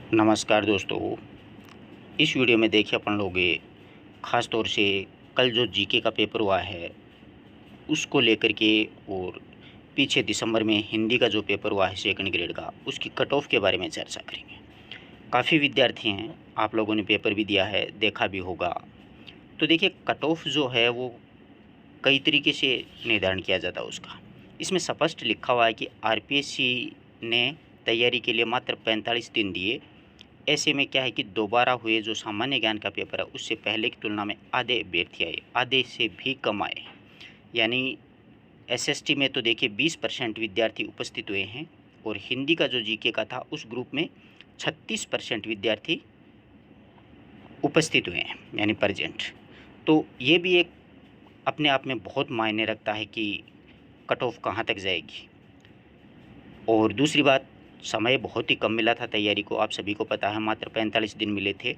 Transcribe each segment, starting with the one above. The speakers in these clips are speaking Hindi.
नमस्कार दोस्तों। इस वीडियो में देखिए अपन लोग ख़ास तौर से कल जो जीके का पेपर हुआ है उसको लेकर के, और पीछे दिसंबर में हिंदी का जो पेपर हुआ है सेकंड ग्रेड का, उसकी कट ऑफ के बारे में चर्चा करेंगे। काफ़ी विद्यार्थी हैं, आप लोगों ने पेपर भी दिया है, देखा भी होगा। तो देखिए कट ऑफ जो है वो कई तरीके से निर्धारण किया जाता है उसका। इसमें स्पष्ट लिखा हुआ है कि आरपीएससी ने तैयारी के लिए मात्र 45 दिन दिए। ऐसे में क्या है कि दोबारा हुए जो सामान्य ज्ञान का पेपर है उससे पहले की तुलना में आधे अभ्यर्थी आए, आधे से भी कम आए। यानी एसएसटी में तो देखिए 20% विद्यार्थी उपस्थित हुए हैं, और हिंदी का जो जीके का था उस ग्रुप में 36% विद्यार्थी उपस्थित हुए हैं, यानी प्रेजेंट। तो ये भी एक अपने आप में बहुत मायने रखता है कि कट ऑफ कहाँ तक जाएगी। और दूसरी बात, समय बहुत ही कम मिला था तैयारी को, आप सभी को पता है, मात्र 45 दिन मिले थे,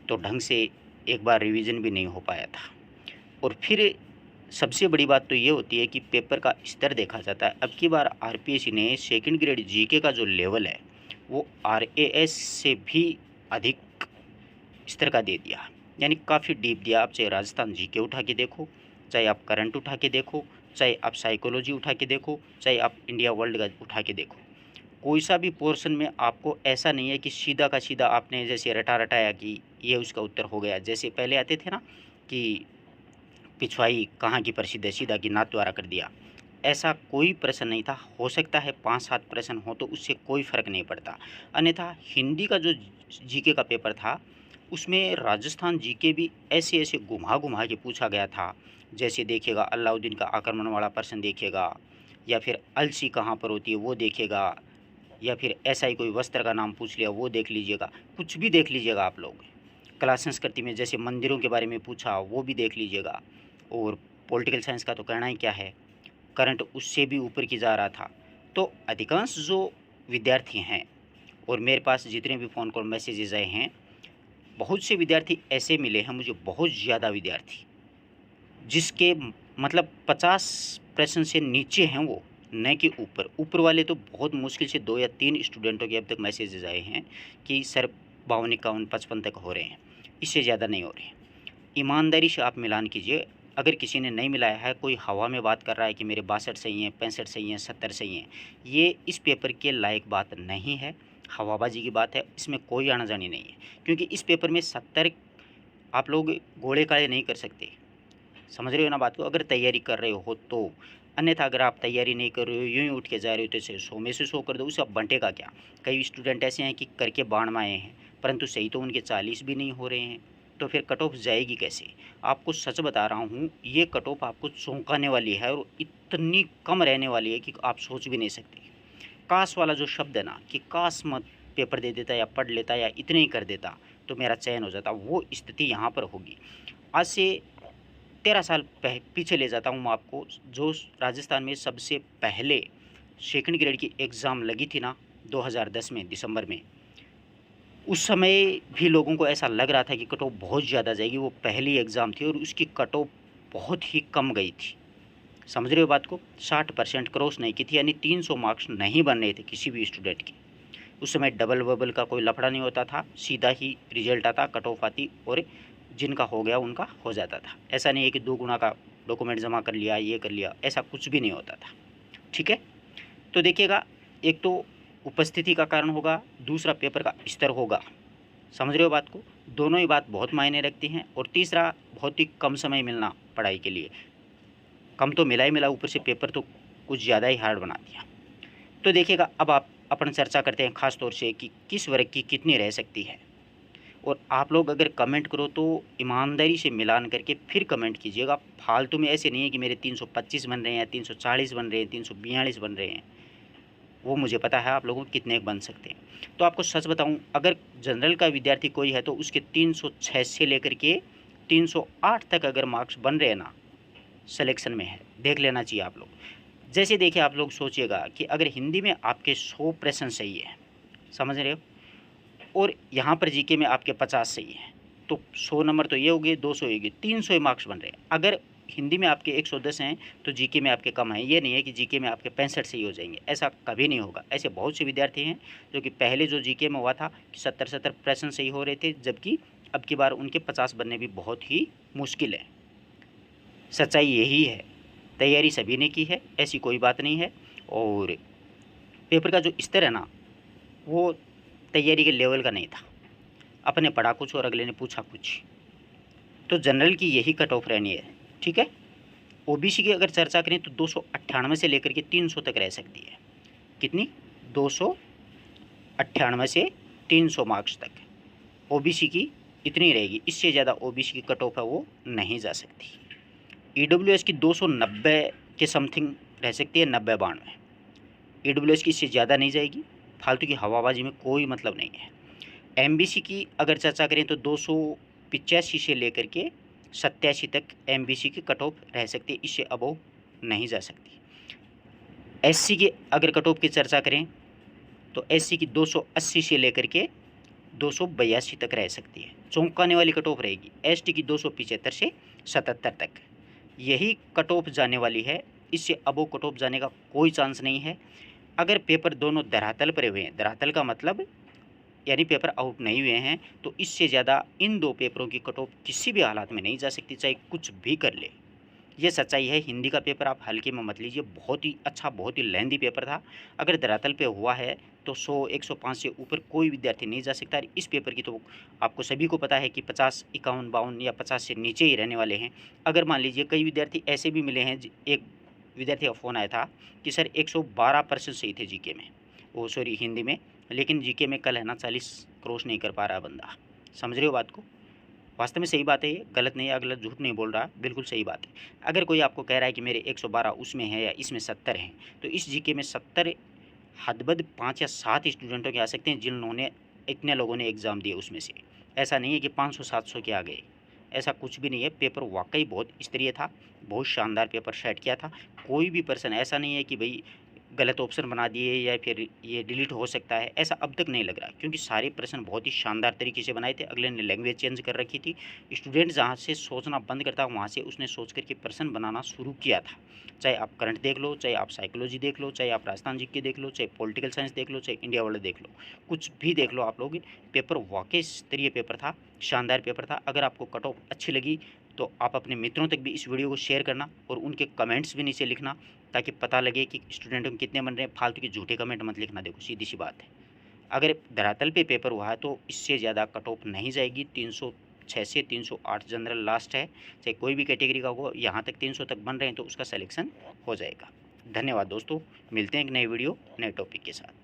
तो ढंग से एक बार रिवीजन भी नहीं हो पाया था। और फिर सबसे बड़ी बात तो ये होती है कि पेपर का स्तर देखा जाता है। अब की बार आरपीएससी ने सेकंड ग्रेड जीके का जो लेवल है वो आरएएस से भी अधिक स्तर का दे दिया, यानी काफ़ी डीप दिया। आप चाहे राजस्थान जीके उठा के देखो, चाहे आप करंट उठा के देखो, चाहे आप साइकोलॉजी उठा के देखो, चाहे आप इंडिया वर्ल्ड का उठा के देखो, कोई सा भी पोर्शन में आपको ऐसा नहीं है कि सीधा का सीधा आपने जैसे रटा रटाया कि ये उसका उत्तर हो गया। जैसे पहले आते थे ना कि पिछवाई कहाँ की प्रसिद्ध है, सीधा की नाथ द्वारा कर दिया। ऐसा कोई प्रश्न नहीं था। हो सकता है 5-7 प्रश्न हो तो उससे कोई फ़र्क नहीं पड़ता। अन्यथा हिंदी का जो जीके का पेपर था उसमें राजस्थान जीके भी ऐसे ऐसे घुमा घुमा के पूछा गया था। जैसे देखिएगा अलाउद्दीन का आक्रमण वाला प्रश्न देखेगा, या फिर अलसी कहाँ पर होती है वो देखेगा, या फिर ऐसा ही कोई वस्त्र का नाम पूछ लिया वो देख लीजिएगा। कुछ भी देख लीजिएगा आप लोग। कला संस्कृति में जैसे मंदिरों के बारे में पूछा वो भी देख लीजिएगा। और पॉलिटिकल साइंस का तो कहना ही क्या है, करंट उससे भी ऊपर की जा रहा था। तो अधिकांश जो विद्यार्थी हैं, और मेरे पास जितने भी फ़ोन कॉल मैसेजेस आए हैं, बहुत से विद्यार्थी ऐसे मिले हैं मुझे, बहुत ज़्यादा विद्यार्थी जिसके मतलब 50 प्रश्न से नीचे हैं वो, न कि ऊपर। ऊपर वाले तो बहुत मुश्किल से 2 या 3 स्टूडेंटों के अब तक मैसेजेस आए हैं कि सर 52, 51, 55 तक हो रहे हैं, इससे ज़्यादा नहीं हो रहे हैं। ईमानदारी से आप मिलान कीजिए। अगर किसी ने नहीं मिलाया है, कोई हवा में बात कर रहा है कि मेरे 62 सही हैं, 65 सही हैं, 70 सही हैं, ये इस पेपर के लायक बात नहीं है, हवाबाजी की बात है। इसमें कोई आना-जानी नहीं है, क्योंकि इस पेपर में 70 आप लोग घोड़े काले नहीं कर सकते। समझ रहे हो ना बात को, अगर तैयारी कर रहे हो तो। अन्यथा अगर आप तैयारी नहीं कर रहे हो, यूँ ही उठ के जा रहे हो, तो इसे 100 में से 100 कर दो, उससे अब बंटेगा क्या। कई स्टूडेंट ऐसे हैं कि करके बाण में आए हैं, परंतु सही तो उनके 40 भी नहीं हो रहे हैं, तो फिर कट ऑफ जाएगी कैसे। आपको सच बता रहा हूँ, ये कट ऑफ आपको चौंकाने वाली है, और इतनी कम रहने वाली है कि आप सोच भी नहीं सकते। काश वाला जो शब्द है ना, कि काश मत पेपर दे देता या पढ़ लेता या इतने ही कर देता तो मेरा चयन हो जाता, वो स्थिति यहाँ पर होगी। आज से 13 साल पीछे ले जाता हूँ मैं आपको। जो राजस्थान में सबसे पहले सेकंड ग्रेड की एग्ज़ाम लगी थी ना 2010 में दिसंबर में, उस समय भी लोगों को ऐसा लग रहा था कि कट ऑफ बहुत ज़्यादा जाएगी। वो पहली एग्ज़ाम थी और उसकी कट ऑफ बहुत ही कम गई थी। समझ रहे हो बात को, 60% क्रॉस नहीं की थी, यानी 300 मार्क्स नहीं बन रहे थे किसी भी स्टूडेंट के। उस समय डबल वबल का कोई लफड़ा नहीं होता था, सीधा ही रिजल्ट आता, कट ऑफ आती, और जिनका हो गया उनका हो जाता था। ऐसा नहीं है कि 2 गुना का डॉक्यूमेंट जमा कर लिया, ये कर लिया, ऐसा कुछ भी नहीं होता था। ठीक है, तो देखिएगा, एक तो उपस्थिति का कारण होगा, दूसरा पेपर का स्तर होगा। समझ रहे हो बात को, दोनों ही बात बहुत मायने रखती हैं। और तीसरा, बहुत ही कम समय मिलना पढ़ाई के लिए। कम तो मिला ही मिला, ऊपर से पेपर तो कुछ ज़्यादा ही हार्ड बना दिया। तो देखिएगा, अब आप अपन चर्चा करते हैं खास तौर से कि किस वर्ग की कितनी रह सकती है। और आप लोग अगर कमेंट करो तो ईमानदारी से मिलान करके फिर कमेंट कीजिएगा। फालतू में ऐसे नहीं है कि मेरे 325 बन रहे हैं, 340 बन रहे हैं, 342 बन रहे हैं। वो मुझे पता है आप लोगों को कितने बन सकते हैं। तो आपको सच बताऊं, अगर जनरल का विद्यार्थी कोई है तो उसके 306 से लेकर के 308 तक अगर मार्क्स बन रहे हैं ना, सिलेक्शन में है, देख लेना चाहिए आप लोग। जैसे देखिए, आप लोग सोचिएगा कि अगर हिंदी में आपके 100 प्रश्न सही है, समझ रहे हो, और यहाँ पर जीके में आपके 50 सही हैं, तो 100 नंबर तो ये हो गए, 200 हो गए, 300 मार्क्स बन रहे हैं। अगर हिंदी में आपके 110 हैं तो जीके में आपके कम हैं। ये नहीं है कि जीके में आपके 65 सही हो जाएंगे, ऐसा कभी नहीं होगा। ऐसे बहुत से विद्यार्थी हैं जो कि पहले जो जीके में हुआ था कि 70 प्रश्न सही हो रहे थे, जबकि अब की बार उनके 50 बनने भी बहुत ही मुश्किल है। सच्चाई यही है। तैयारी सभी ने की है, ऐसी कोई बात नहीं है। और पेपर का जो स्तर है ना, वो तैयारी के लेवल का नहीं था। अपने पढ़ा कुछ और अगले ने पूछा कुछ। तो जनरल की यही कट ऑफ रहनी है, ठीक है। ओबीसी की अगर चर्चा करें तो 298 से लेकर के 300 तक रह सकती है। कितनी? 298 से 300 मार्क्स तक ओबीसी की इतनी रहेगी। इससे ज़्यादा ओबीसी की कट ऑफ है वो नहीं जा सकती। ईडब्ल्यूएस की 290 के समथिंग रह सकती है, 90-92। ईडब्ल्यूएस की इससे ज़्यादा नहीं जाएगी। फालतू की हवाबाजी में कोई मतलब नहीं है। एमबीसी की अगर चर्चा करें तो 285 से लेकर के 87 तक एमबीसी की कट ऑफ रह सकती है, इससे अबव नहीं जा सकती। एससी की अगर कट ऑफ की चर्चा करें तो एससी की 280 से लेकर के 282 तक रह सकती है, चौंकाने वाली कट ऑफ रहेगी। एसटी की 275 से 77 तक यही कट ऑफ जाने वाली है, इससे अबव कट ऑफ जाने का कोई चांस नहीं है। अगर पेपर दोनों धरातल पर हुए हैं, धरातल का मतलब यानी पेपर आउट नहीं हुए हैं, तो इससे ज़्यादा इन दो पेपरों की कट ऑफ किसी भी हालात में नहीं जा सकती, चाहे कुछ भी कर ले। ये सच्चाई है। हिंदी का पेपर आप हल्के में मत लीजिए, बहुत ही अच्छा, बहुत ही लेंदी पेपर था। अगर धरातल पे हुआ है तो 100 105 से ऊपर कोई विद्यार्थी नहीं जा सकता। इस पेपर की तो आपको सभी को पता है कि 50 51 52 या 50 से नीचे ही रहने वाले हैं। अगर मान लीजिए कई विद्यार्थी ऐसे भी मिले हैं, एक विद्यार्थी का फ़ोन आया था कि सर 112% सही थे जीके में, वो सॉरी हिंदी में, लेकिन जीके में कल है ना 40 क्रॉस नहीं कर पा रहा बंदा। समझ रहे हो बात को? वास्तव में सही बात है, ये गलत नहीं है, गलत झूठ नहीं बोल रहा, बिल्कुल सही बात है। अगर कोई आपको कह रहा है कि मेरे 112 उसमें है या इसमें 70 हैं, तो इस जीके में 70 हदबद 5 या 7 स्टूडेंटों के आ सकते हैं जिन्होंने इतने लोगों ने एग्ज़ाम दिए उसमें से। ऐसा नहीं है कि 500-700 के आ गए, ऐसा कुछ भी नहीं है। पेपर वाकई बहुत स्तरीय था, बहुत शानदार पेपर सेट किया था। कोई भी पर्सन ऐसा नहीं है कि भाई गलत ऑप्शन बना दिए या फिर ये डिलीट हो सकता है, ऐसा अब तक नहीं लग रहा, क्योंकि सारे प्रश्न बहुत ही शानदार तरीके से बनाए थे। अगले ने लैंग्वेज चेंज कर रखी थी। स्टूडेंट जहाँ से सोचना बंद करता वहाँ से उसने सोच करके प्रश्न बनाना शुरू किया था। चाहे आप करंट देख लो, चाहे आप साइकोलॉजी देख लो, चाहे आप राजस्थान जीके देख लो, चाहे पॉलिटिकल साइंस देख लो, चाहे इंडिया वर्ल्ड देख लो, कुछ भी देख लो आप लोग, पेपर वाकई स्तरीय पेपर था, शानदार पेपर था। अगर आपको कट ऑफ अच्छी लगी तो आप अपने मित्रों तक भी इस वीडियो को शेयर करना और उनके कमेंट्स भी नीचे लिखना, ताकि पता लगे कि स्टूडेंटों को कितने बन रहे हैं। फालतू के झूठे कमेंट मत लिखना। देखो सीधी सी बात है, अगर धरातल पे पेपर हुआ है तो इससे ज़्यादा कट ऑफ नहीं जाएगी। 306 से 308 जनरल लास्ट है, चाहे कोई भी कैटेगरी का हो। यहाँ तक 300 तक बन रहे हैं तो उसका सिलेक्शन हो जाएगा। धन्यवाद दोस्तों, मिलते हैं एक नई वीडियो नए टॉपिक के साथ।